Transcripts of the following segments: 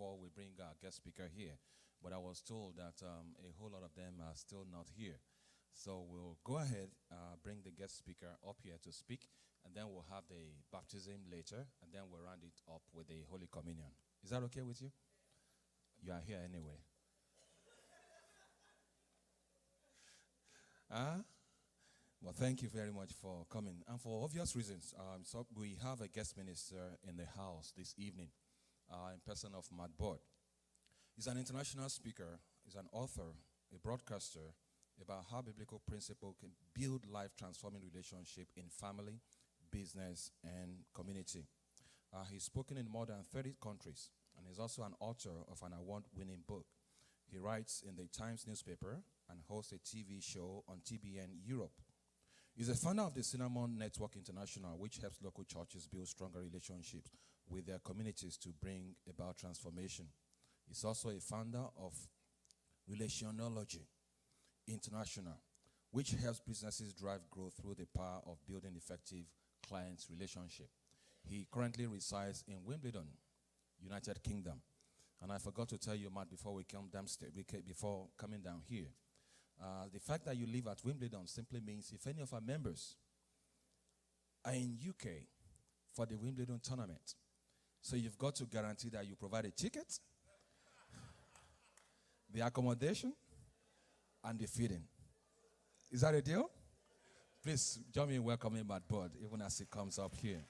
before we bring our guest speaker here. But I was told that a whole lot of them are still not here. So we'll go ahead, bring the guest speaker up here to speak, and then we'll have the baptism later, and then we'll round it up with the Holy Communion. Is that okay with you? You are here anyway. Well, thank you very much for coming. And for obvious reasons, so we have a guest minister in the house this evening, in person of Matt Bird. He's an international speaker, he's an author, a broadcaster about how biblical principle can build life-transforming relationship in family, business, and community. He's spoken in more than 30 countries, and he's also an author of an award-winning book. He writes in the Times newspaper and hosts a TV show on TBN Europe. He's a founder of the Cinnamon Network International, which helps local churches build stronger relationships with their communities to bring about transformation. He's also a founder of Relationology International, which helps businesses drive growth through the power of building effective client relationship. He currently resides in Wimbledon, United Kingdom. And I forgot to tell you, Matt, before we come downstairs, before coming down here, the fact that you live at Wimbledon simply means if any of our members are in UK for the Wimbledon tournament, so you've got to guarantee that you provide a ticket, the accommodation, and the feeding. Is that a deal? Please join me in welcoming Matt Bird, even as he comes up here.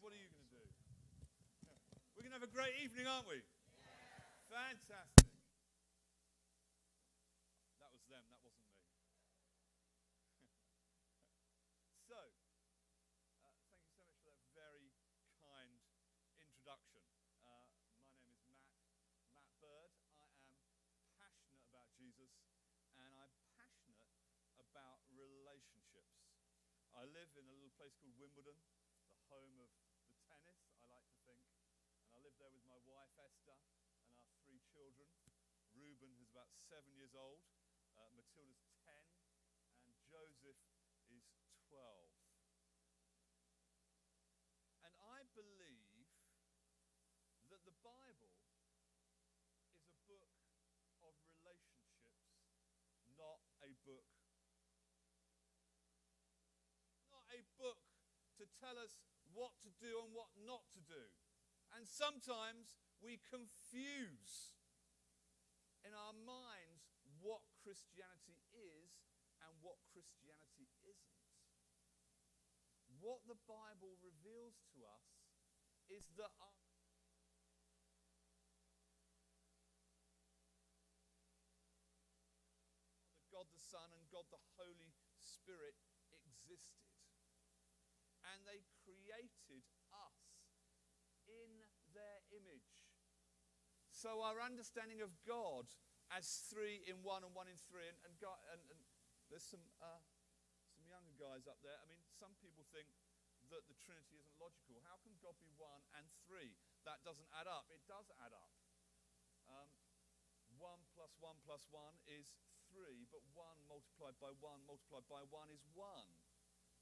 What are you going to do? We're going to have a great evening, aren't we? Yeah. Fantastic. That was them, that wasn't me. So, thank you so much for that very kind introduction. My name is Matt Bird. I am passionate about Jesus, and I'm passionate about relationships. I live in a little place called Wimbledon, the home of tennis, I like to think, and I live there with my wife Esther and our 3 children. Reuben, who's about 7 years old, Matilda's 10, and Joseph is 12. And I believe that the Bible is a book of relationships, not a book to tell us what to do and what not to do. And sometimes we confuse in our minds what Christianity is and what Christianity isn't. What the Bible reveals to us is that God the Son and God the Holy Spirit existed. And they created us in their image. So our understanding of God as 3 in 1 and 1 in 3, and there's some younger guys up there. I mean, some people think that the Trinity isn't logical. How can God be 1 and 3? That doesn't add up. It does add up. 1 plus 1 plus 1 is 3, but 1 multiplied by 1 multiplied by 1 is 1.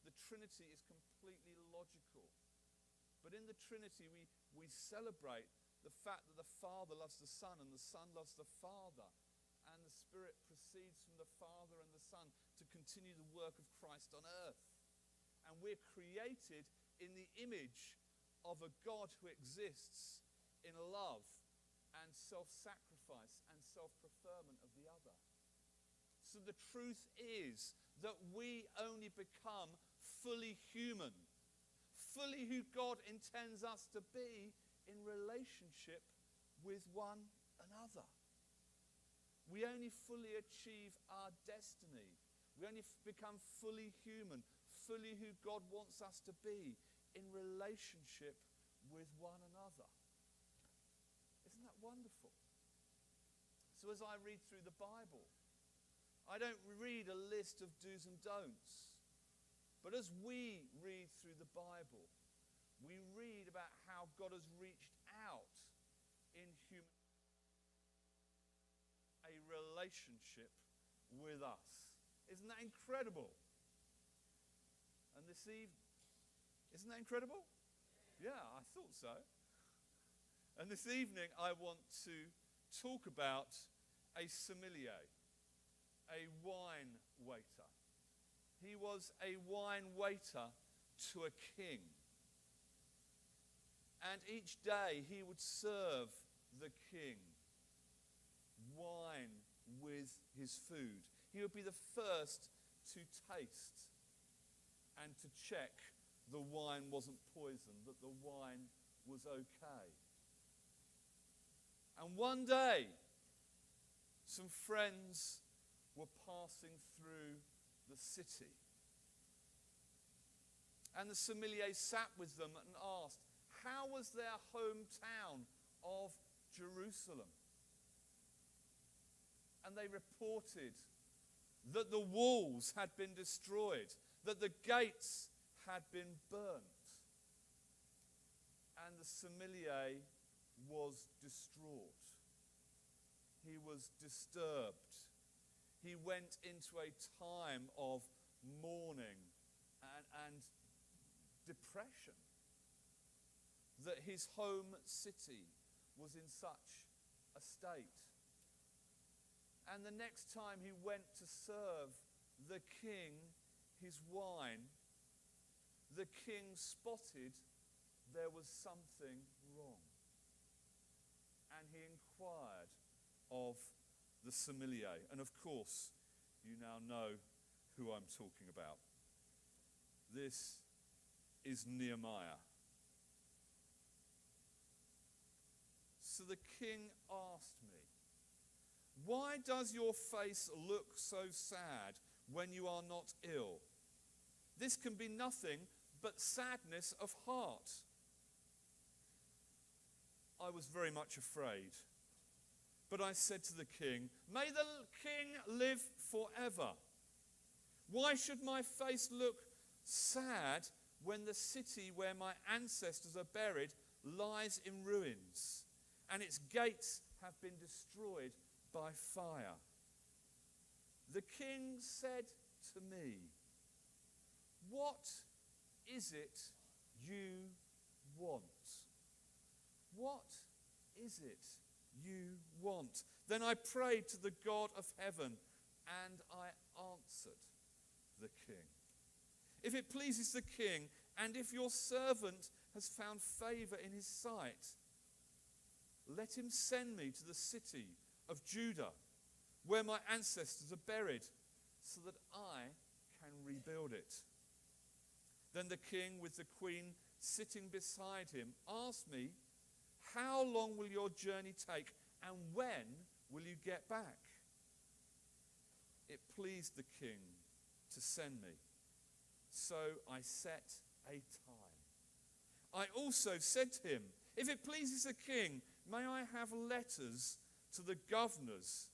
The Trinity is completely logical. But in the Trinity, we celebrate the fact that the Father loves the Son and the Son loves the Father. And the Spirit proceeds from the Father and the Son to continue the work of Christ on earth. And we're created in the image of a God who exists in love and self-sacrifice and self-preferment of the other. So the truth is that we only become fully human, fully who God intends us to be in relationship with one another. We only fully achieve our destiny. We only become fully human, fully who God wants us to be in relationship with one another. Isn't that wonderful? So as I read through the Bible, I don't read a list of do's and don'ts. But as we read through the Bible, we read about how God has reached out in human a relationship with us. Isn't that incredible? And this evening, isn't that incredible? Yeah, I thought so. And this evening I want to talk about a sommelier, a wine waiter. He was a wine waiter to a king. And each day he would serve the king wine with his food. He would be the first to taste and to check the wine wasn't poisoned, that the wine was okay. And one day, some friends were passing through the city. And the sommelier sat with them and asked, how was their hometown of Jerusalem? And they reported that the walls had been destroyed, that the gates had been burnt. And the sommelier was distraught. He was disturbed. He went into a time of mourning and depression, that his home city was in such a state. And the next time he went to serve the king his wine, the king spotted there was something wrong. And he inquired of the sommelier. And of course, you now know who I'm talking about. This is Nehemiah. So the king asked me, why does your face look so sad when you are not ill? This can be nothing but sadness of heart. I was very much afraid. But I said to the king, may the king live forever. Why should my face look sad when the city where my ancestors are buried lies in ruins and its gates have been destroyed by fire? The king said to me, what is it you want? What is it you want? Then I prayed to the God of heaven, and I answered the king. If it pleases the king, and if your servant has found favor in his sight, let him send me to the city of Judah, where my ancestors are buried, so that I can rebuild it. Then the king, with the queen sitting beside him, asked me, how long will your journey take, and when will you get back? It pleased the king to send me, so I set a time. I also said to him, if it pleases the king, may I have letters to the governors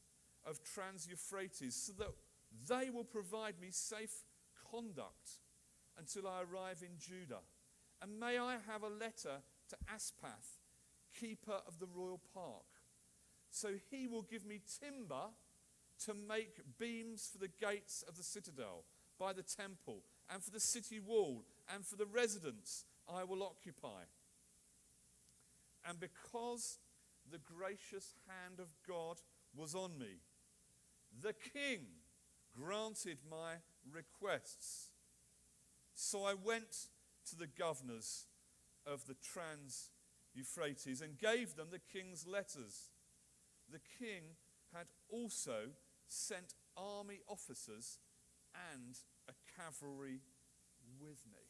of Trans-Euphrates, so that they will provide me safe conduct until I arrive in Judah. And may I have a letter to Aspath, keeper of the royal park, so he will give me timber to make beams for the gates of the citadel by the temple, and for the city wall, and for the residence I will occupy. And because the gracious hand of God was on me, the king granted my requests. So I went to the governors of the Trans-Euphrates and gave them the king's letters. The king had also sent army officers and a cavalry with me.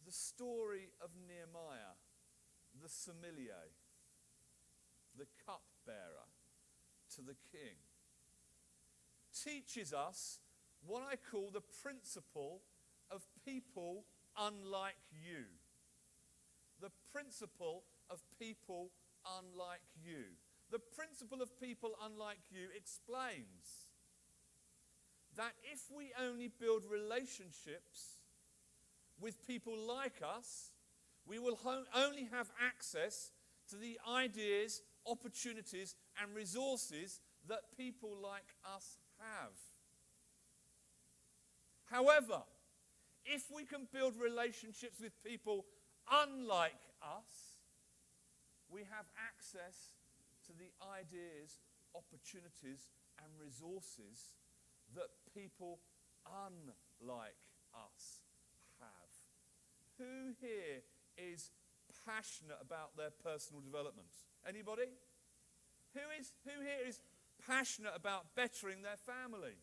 The story of Nehemiah, the sommelier, the cupbearer to the king, teaches us what I call the principle of people unlike you. The principle of people unlike you. The principle of people unlike you explains that if we only build relationships with people like us, we will only have access to the ideas, opportunities, and resources that people like us have. However, if we can build relationships with people unlike us, we have access to the ideas, opportunities, and resources that people unlike us have. Who here is passionate about their personal development? Anybody? Who here is passionate about bettering their family?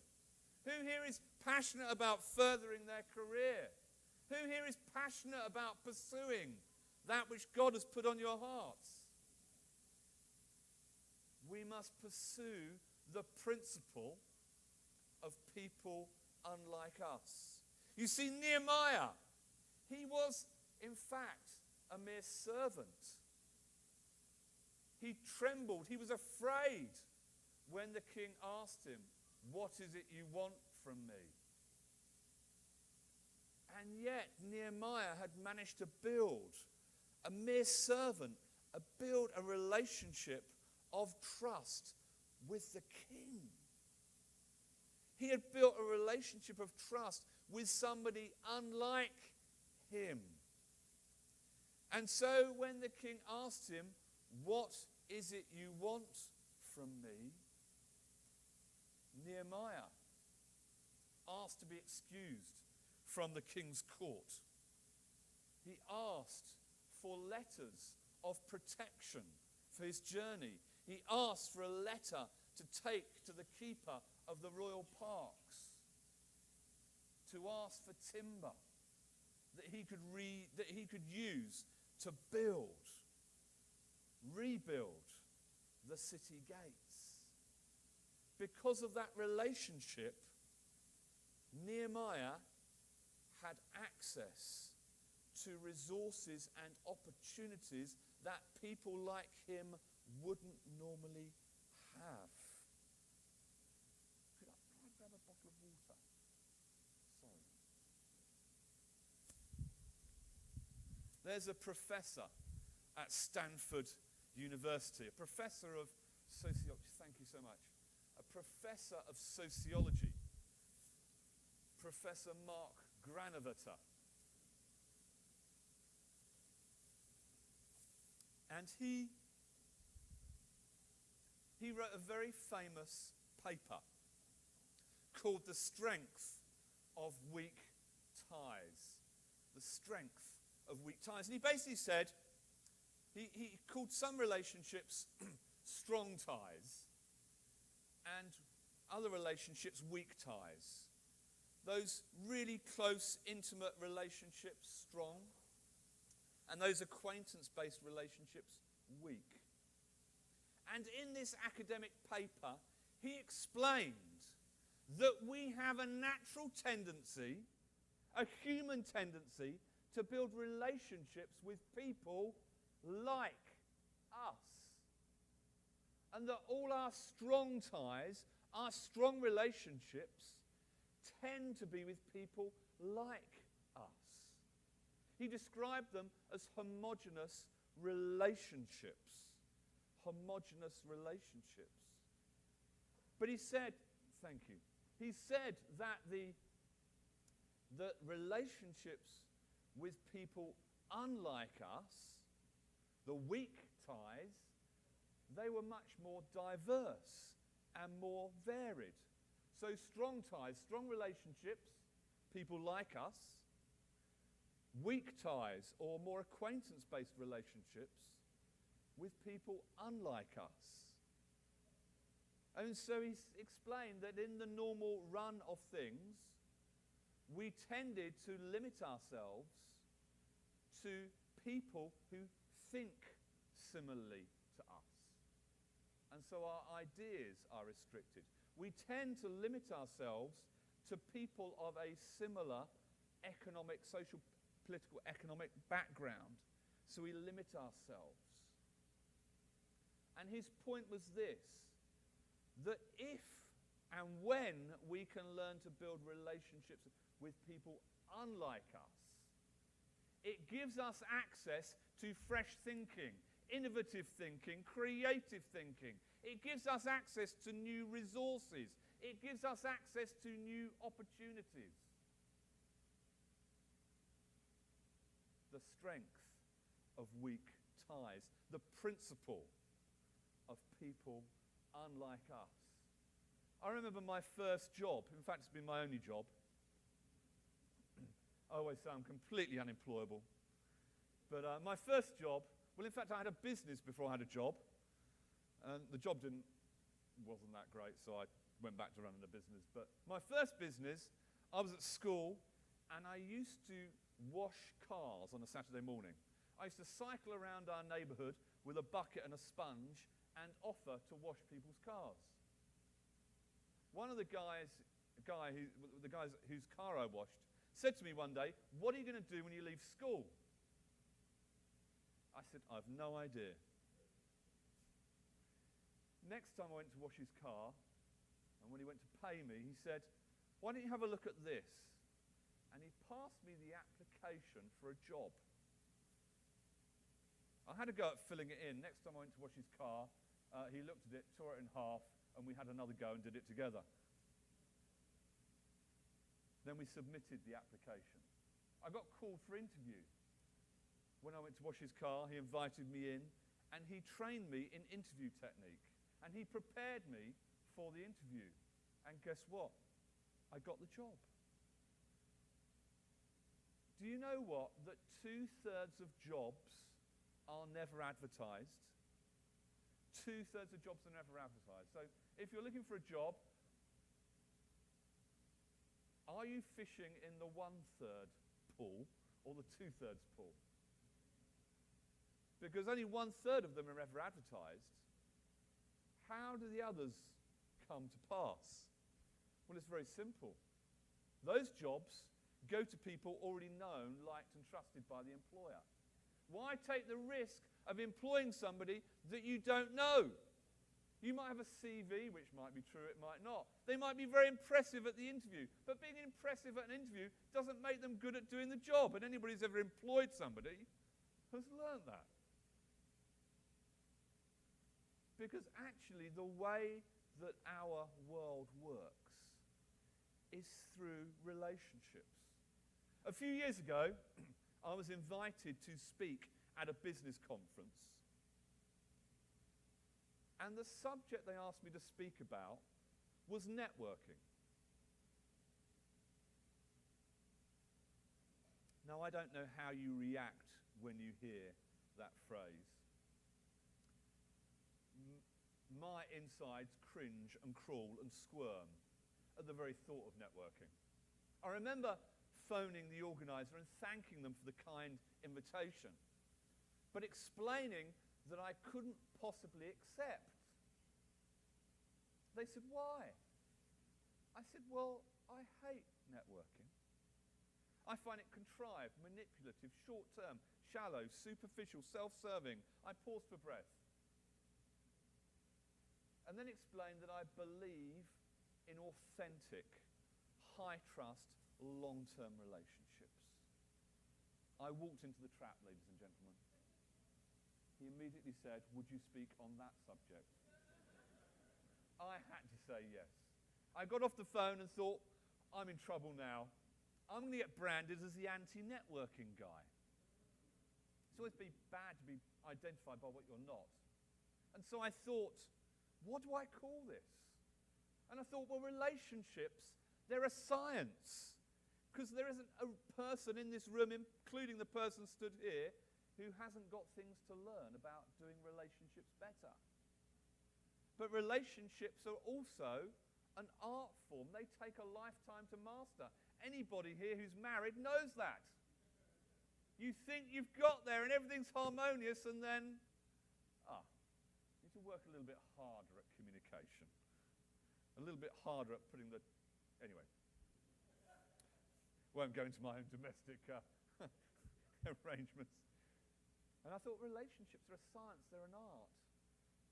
Who here is passionate about furthering their career? Who here is passionate about pursuing that which God has put on your hearts? We must pursue the principle of people unlike us. You see, Nehemiah, he was, in fact, a mere servant. He trembled, he was afraid when the king asked him, "What is it you want from me?" And yet Nehemiah had managed to build, a mere servant, build a relationship of trust with the king. He had built a relationship of trust with somebody unlike him. And so when the king asked him, "What is it you want from me?" Nehemiah asked to be excused from the king's court. He asked for letters of protection for his journey. He asked for a letter to take to the keeper of the royal parks, to ask for timber that he could use to rebuild the city gates. Because of that relationship, Nehemiah had access to resources and opportunities that people like him wouldn't normally have. Could I grab a bottle of water? Sorry. There's a professor at Stanford University, a professor of sociology. Thank you so much. A professor of sociology, Professor Mark Granovetter. And he wrote a very famous paper called The Strength of Weak Ties. The Strength of Weak Ties. And he basically said, he called some relationships strong ties and other relationships weak ties. Those really close, intimate relationships, strong, and those acquaintance-based relationships, weak. And in this academic paper, he explained that we have a natural tendency, a human tendency, to build relationships with people like us. And that all our strong ties, our strong relationships, tend to be with people like us. He described them as homogeneous relationships. Homogeneous relationships. But he said, thank you, he said that the relationships with people unlike us, the weak ties, they were much more diverse and more varied. So strong ties, strong relationships, people like us, weak ties or more acquaintance-based relationships with people unlike us. And so he explained that in the normal run of things, we tended to limit ourselves to people who think similarly to us. And so our ideas are restricted. We tend to limit ourselves to people of a similar economic, social, political, economic background. So we limit ourselves. And his point was this, that if and when we can learn to build relationships with people unlike us, it gives us access to fresh thinking, innovative thinking, creative thinking. It gives us access to new resources. It gives us access to new opportunities. The strength of weak ties, the principle of people unlike us. I remember my first job. In fact, it's been my only job. I always say I'm completely unemployable. But my first job, well, in fact, I had a business before I had a job. And the job wasn't that great, so I went back to running a business. But my first business, I was at school, and I used to wash cars on a Saturday morning. I used to cycle around our neighbourhood with a bucket and a sponge and offer to wash people's cars. One of the guys whose car I washed said to me one day, "What are you going to do when you leave school?" I said, "I've no idea." Next time I went to wash his car, and when he went to pay me, he said, "Why don't you have a look at this?" And he passed me the application for a job. I had a go at filling it in. Next time I went to wash his car, he looked at it, tore it in half, and we had another go and did it together. Then we submitted the application. I got called for interview. When I went to wash his car, he invited me in, and he trained me in interview technique. And he prepared me for the interview. And guess what? I got the job. Do you know what? That 2/3 of jobs are never advertised. 2/3 of jobs are never advertised. So if you're looking for a job, are you fishing in the 1/3 pool or the 2/3 pool? Because only 1/3 of them are ever advertised. How do the others come to pass? Well, it's very simple. Those jobs go to people already known, liked, and trusted by the employer. Why take the risk of employing somebody that you don't know? You might have a CV, which might be true, it might not. They might be very impressive at the interview, but being impressive at an interview doesn't make them good at doing the job. And anybody who's ever employed somebody has learned that. Because actually, the way that our world works is through relationships. A few years ago, I was invited to speak at a business conference. And the subject they asked me to speak about was networking. Now, I don't know how you react when you hear that phrase. My insides cringe and crawl and squirm at the very thought of networking. I remember phoning the organizer and thanking them for the kind invitation, but explaining that I couldn't possibly accept. They said, "Why?" I said, "Well, I hate networking. I find it contrived, manipulative, short-term, shallow, superficial, self-serving. I pause for breath." And then explained that I believe in authentic, high-trust, long-term relationships. I walked into the trap, ladies and gentlemen. He immediately said, "Would you speak on that subject?" I had to say yes. I got off the phone and thought, I'm in trouble now. I'm going to get branded as the anti-networking guy. It's always bad to be identified by what you're not. And so I thought, what do I call this? And I thought, well, relationships, they're a science. Because there isn't a person in this room, including the person stood here, who hasn't got things to learn about doing relationships better. But relationships are also an art form. They take a lifetime to master. Anybody here who's married knows that. You think you've got there and everything's harmonious, and then, you need to work a little bit harder at communication. A little bit harder at putting the... Anyway. Won't go into my own domestic arrangements. And I thought relationships are a science, they're an art.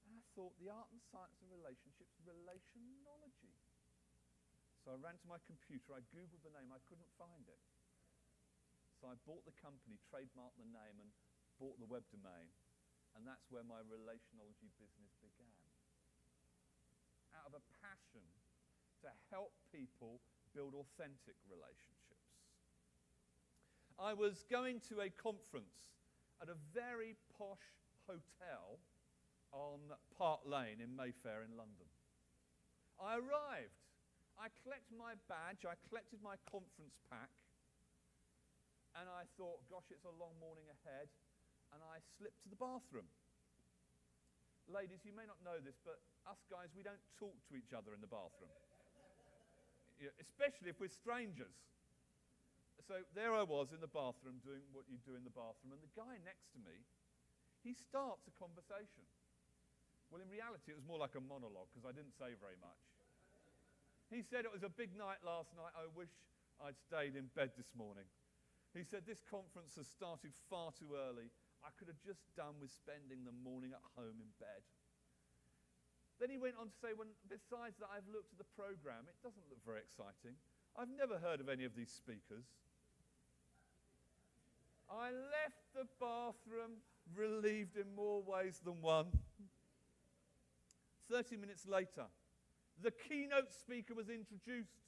And I thought, the art and science of relationships, relationology. So I ran to my computer, I Googled the name, I couldn't find it. So I bought the company, trademarked the name, and bought the web domain. And that's where my relationology business began. Out of a passion to help people build authentic relationships. I was going to a conference at a very posh hotel on Park Lane in Mayfair in London. I arrived. I collected my badge, I collected my conference pack, and I thought, gosh, it's a long morning ahead, and I slipped to the bathroom. Ladies, you may not know this, but us guys, we don't talk to each other in the bathroom. Especially if we're strangers. So there I was in the bathroom doing what you do in the bathroom, and the guy next to me, he starts a conversation. Well, in reality, it was more like a monologue because I didn't say very much. He said, it was a big night last night. I wish I'd stayed in bed this morning. He said, this conference has started far too early. I could have just done with spending the morning at home in bed. Then he went on to say, well, besides that, I've looked at the program. It doesn't look very exciting. I've never heard of any of these speakers. I left the bathroom relieved in more ways than one. 30 minutes later, the keynote speaker was introduced.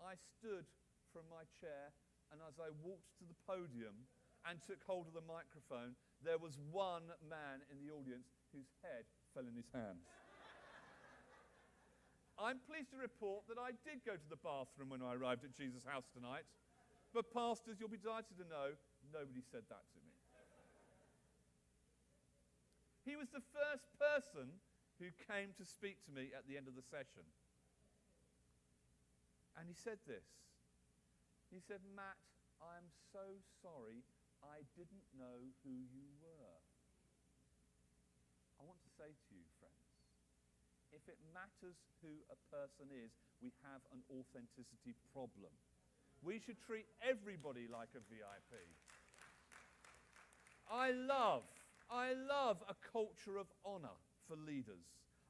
I stood from my chair, and as I walked to the podium and took hold of the microphone, there was one man in the audience whose head fell in his hands. I'm pleased to report that I did go to the bathroom when I arrived at Jesus' house tonight, but pastors, you'll be delighted to know, nobody said that to me. He was the first person who came to speak to me at the end of the session. And he said this. He said, Matt, I'm so sorry I didn't know who you were. I want to say to you, friends, if it matters who a person is, we have an authenticity problem. We should treat everybody like a VIP. I love a culture of honor for leaders.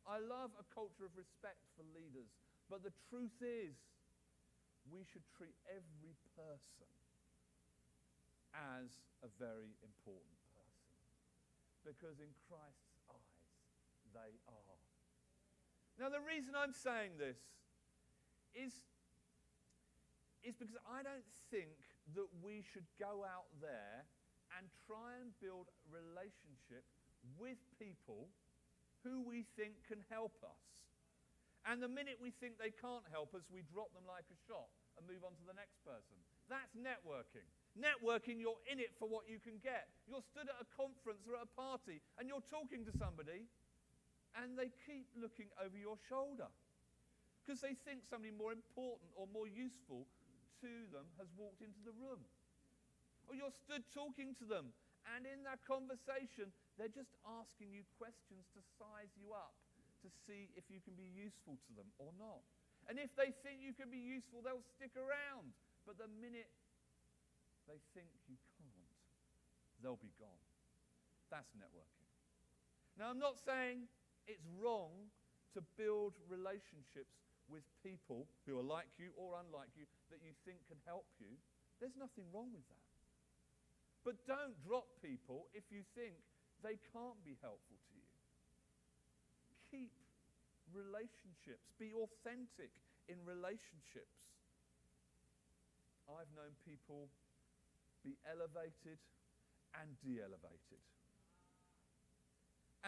I love a culture of respect for leaders. But the truth is, we should treat every person as a very important person. Because in Christ's eyes, they are. Now, the reason I'm saying this is because I don't think that we should go out there and try and build a relationship with people who we think can help us. And the minute we think they can't help us, we drop them like a shot and move on to the next person. That's networking. Networking, you're in it for what you can get. You're stood at a conference or at a party and you're talking to somebody and they keep looking over your shoulder because they think somebody more important or more useful to them has walked into the room. Or you're stood talking to them, and in that conversation, they're just asking you questions to size you up, to see if you can be useful to them or not. And if they think you can be useful, they'll stick around. But the minute they think you can't, they'll be gone. That's networking. Now, I'm not saying it's wrong to build relationships with people who are like you or unlike you that you think can help you. There's nothing wrong with that. But don't drop people if you think they can't be helpful to you. Keep relationships. Be authentic in relationships. I've known people be elevated and de-elevated.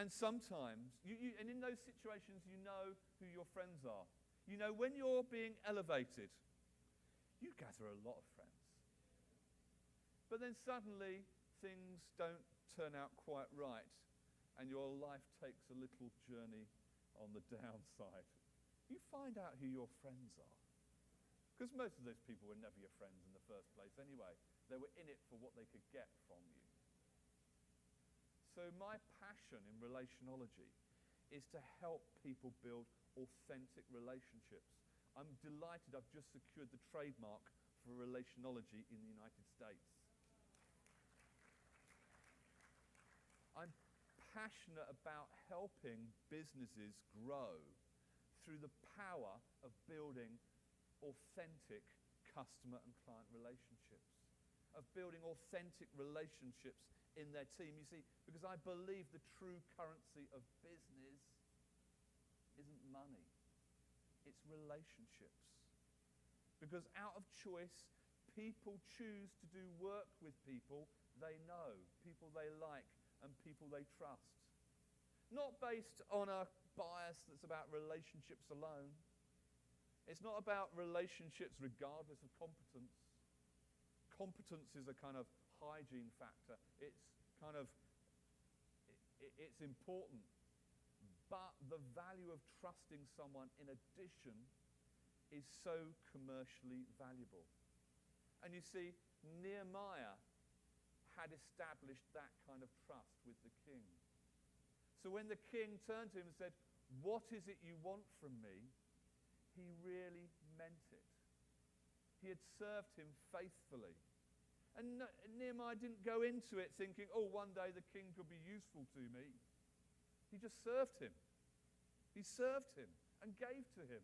And sometimes, and in those situations, you know who your friends are. You know, when you're being elevated, you gather a lot of friends. But then suddenly, things don't turn out quite right, and your life takes a little journey on the downside. You find out who your friends are. Because most of those people were never your friends in the first place anyway. They were in it for what they could get from you. So my passion in relationology is to help people build authentic relationships. I'm delighted I've just secured the trademark for relationology in the United States. I'm passionate about helping businesses grow through the power of building authentic customer and client relationships, of building authentic relationships in their team. You see, because I believe the true currency of business isn't money, it's relationships. Because out of choice, people choose to do work with people they know, people they like, and people they trust. Not based on a bias that's about relationships alone. It's not about relationships regardless of competence. Competence is a kind of hygiene factor. It's kind of, it's important. But the value of trusting someone in addition is so commercially valuable. And you see, Nehemiah had established that kind of trust with the king. So when the king turned to him and said, "What is it you want from me?" he really meant it. He had served him faithfully. And Nehemiah didn't go into it thinking, "Oh, one day the king could be useful to me." He just served him. He served him and gave to him.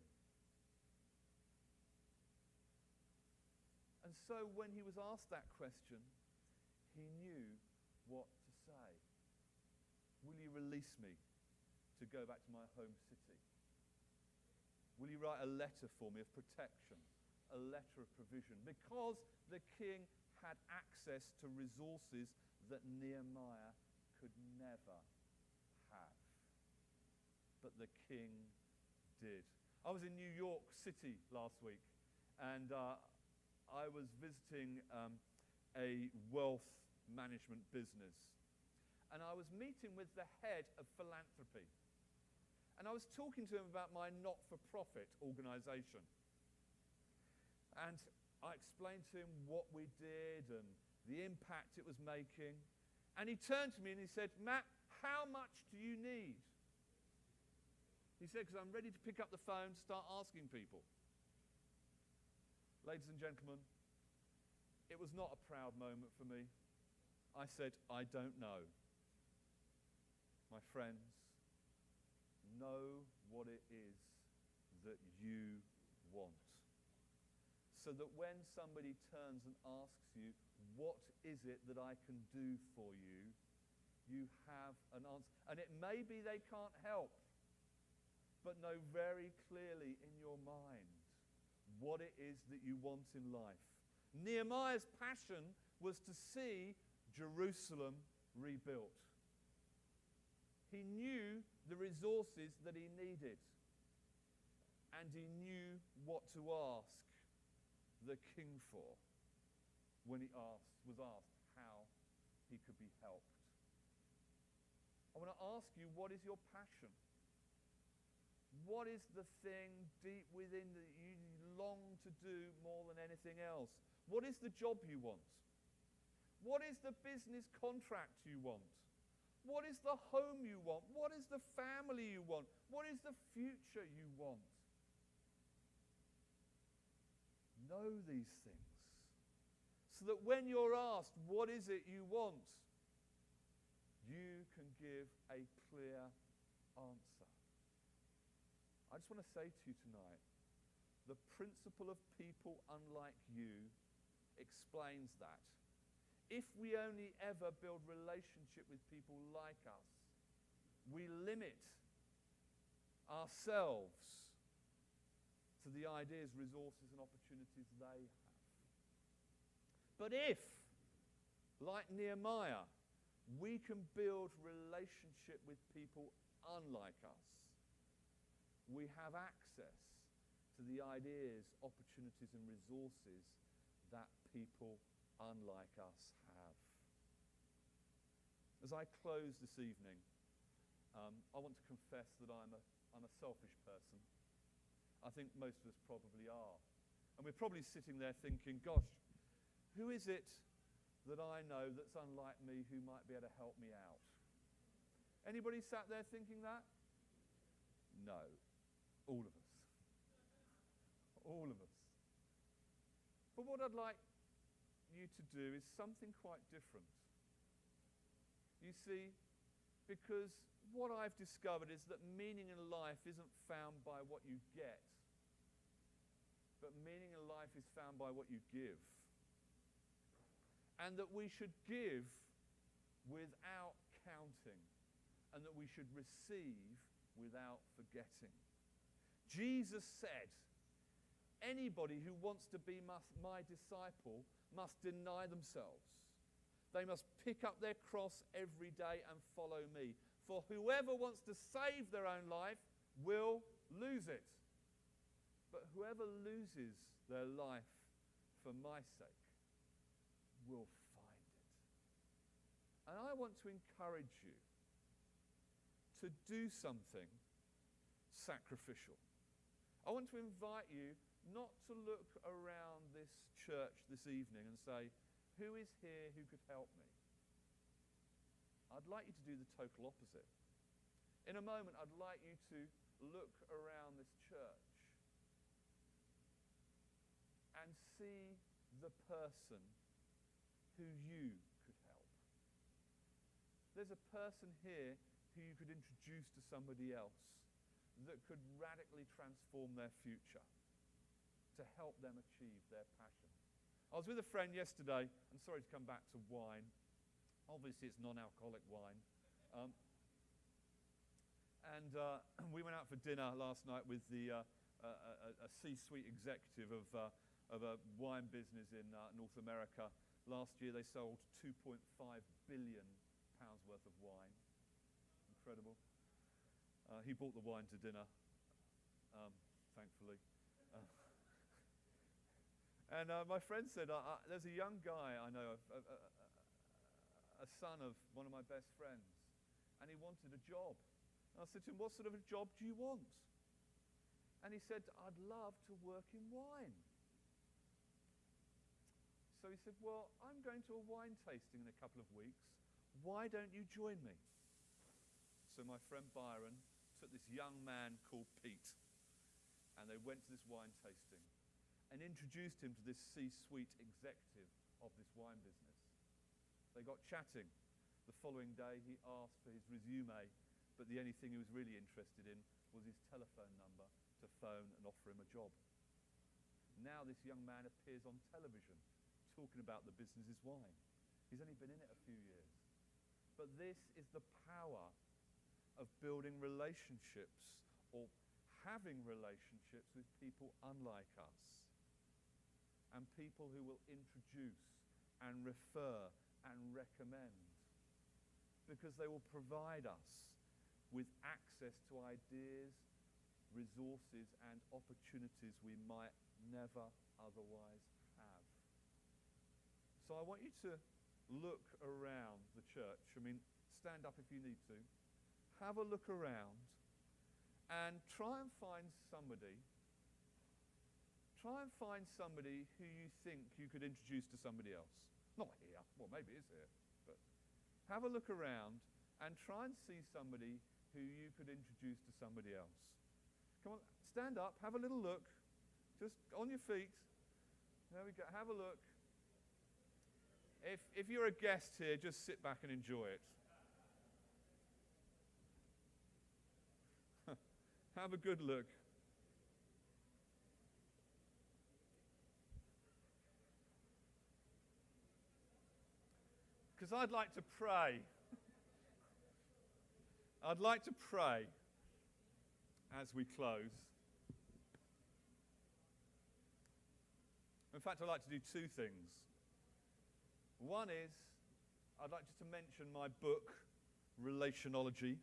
And so when he was asked that question, he knew what to say. "Will you release me to go back to my home city? Will you write a letter for me of protection, a letter of provision?" Because the king had access to resources that Nehemiah could never have. But the king did. I was in New York City last week, and I was visiting a wealth management business. And I was meeting with the head of philanthropy. And I was talking to him about my not-for-profit organization. And I explained to him what we did and the impact it was making. And he turned to me and he said, "Matt, how much do you need?" He said, "Because I'm ready to pick up the phone, start asking people." Ladies and gentlemen, it was not a proud moment for me. I said, "I don't know." My friends, know what it is that you want. So that when somebody turns and asks you, "What is it that I can do for you?" you have an answer. And it may be they can't help, but know very clearly in your mind what it is that you want in life. Nehemiah's passion was to see Jerusalem rebuilt. He knew the resources that he needed, and he knew what to ask the king for when he was asked how he could be helped. I want to ask you, what is your passion? What is the thing deep within that you long to do more than anything else? What is the job you want? What is the business contract you want? What is the home you want? What is the family you want? What is the future you want? Know these things so that when you're asked, "What is it you want?" you can give a clear answer. I just want to say to you tonight, the principle of people unlike you explains that. If we only ever build relationship with people like us, we limit ourselves to the ideas, resources, and opportunities they have. But if, like Nehemiah, we can build relationship with people unlike us, we have access to the ideas, opportunities, and resources that people unlike us have. As I close this evening, I want to confess that I'm a selfish person. I think most of us probably are. And we're probably sitting there thinking, "Gosh, who is it that I know that's unlike me who might be able to help me out?" Anybody sat there thinking that? No. All of us. All of us. But what I'd like you to do is something quite different. You see, Because what I've discovered is that meaning in life isn't found by what you get, but meaning in life is found by what you give. And that we should give without counting, and that we should receive without forgetting. Jesus said, anybody who wants to be my disciple must deny themselves. They must pick up their cross every day and follow me. For whoever wants to save their own life will lose it. But whoever loses their life for my sake will find it. And I want to encourage you to do something sacrificial. I want to invite you not to look around this church this evening and say, who is here who could help me? I'd like you to do the total opposite. In a moment, I'd like you to look around this church and see the person who you could help. There's a person here who you could introduce to somebody else that could radically transform their future to help them achieve their passion. I was with a friend yesterday, and sorry to come back to wine. Obviously, it's non-alcoholic wine. We went out for dinner last night with a C-suite executive of a wine business in North America. Last year, they sold £2.5 billion worth of wine. Incredible. He bought the wine to dinner, thankfully. My friend said, there's a young guy I know, a son of one of my best friends, and he wanted a job. And I said to him, what sort of a job do you want? And he said, I'd love to work in wine. So he said, well, I'm going to a wine tasting in a couple of weeks. Why don't you join me? So my friend Byron took this young man called Pete, and they went to this wine tasting and introduced him to this C-suite executive of this wine business. They got chatting. The following day, he asked for his resume, but the only thing he was really interested in was his telephone number to phone and offer him a job. Now this young man appears on television talking about the business's wine. He's only been in it a few years. But this is the power of building relationships or having relationships with people unlike us, and people who will introduce and refer and recommend, because they will provide us with access to ideas, resources, and opportunities we might never otherwise have. So I want you to look around the church. I mean, stand up if you need to. Have a look around and try and find somebody who you think you could introduce to somebody else. Not here, well, maybe it's here, but have a look around and try and see somebody who you could introduce to somebody else. Come on, stand up, have a little look, just on your feet. There we go, have a look. If you're a guest here, just sit back and enjoy it. Have a good look. Because I'd like to pray. I'd like to pray as we close. In fact, I'd like to do two things. One is, I'd like just to mention my book, Relationology.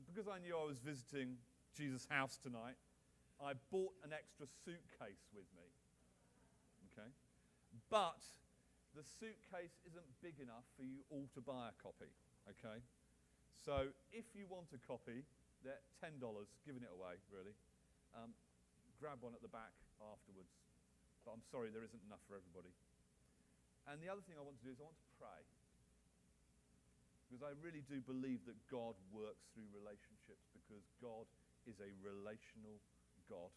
Because I knew I was visiting Jesus' house tonight, I bought an extra suitcase with me. Okay? But the suitcase isn't big enough for you all to buy a copy. Okay? So if you want a copy, they're $10, giving it away, really. Grab one at the back afterwards. But I'm sorry, there isn't enough for everybody. And the other thing I want to do is I want to pray. Because I really do believe that God works through relationships, because God is a relational God.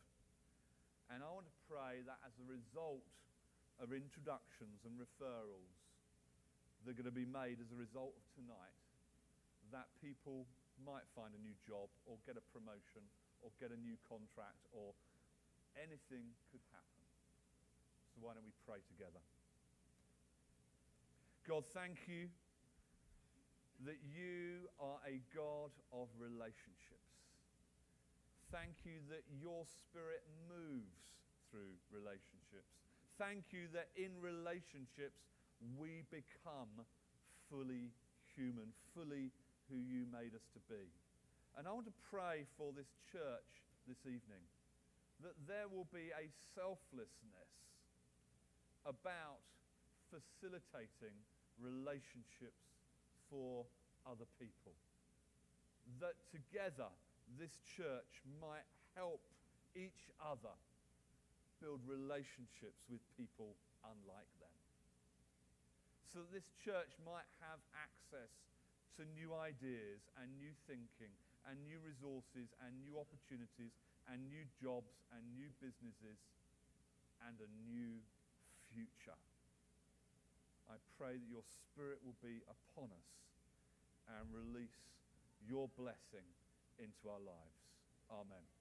And I want to pray that as a result of introductions and referrals, that are going to be made as a result of tonight, that people might find a new job or get a promotion or get a new contract, or anything could happen. So why don't we pray together? God, thank you that you are a God of relationships. Thank you that your Spirit moves through relationships. Thank you that in relationships we become fully human, fully who you made us to be. And I want to pray for this church this evening, that there will be a selflessness about facilitating relationships for other people. That together this church might help each other build relationships with people unlike them. So that this church might have access to new ideas and new thinking and new resources and new opportunities and new jobs and new businesses and a new future. I pray that your Spirit will be upon us and release your blessing into our lives. Amen.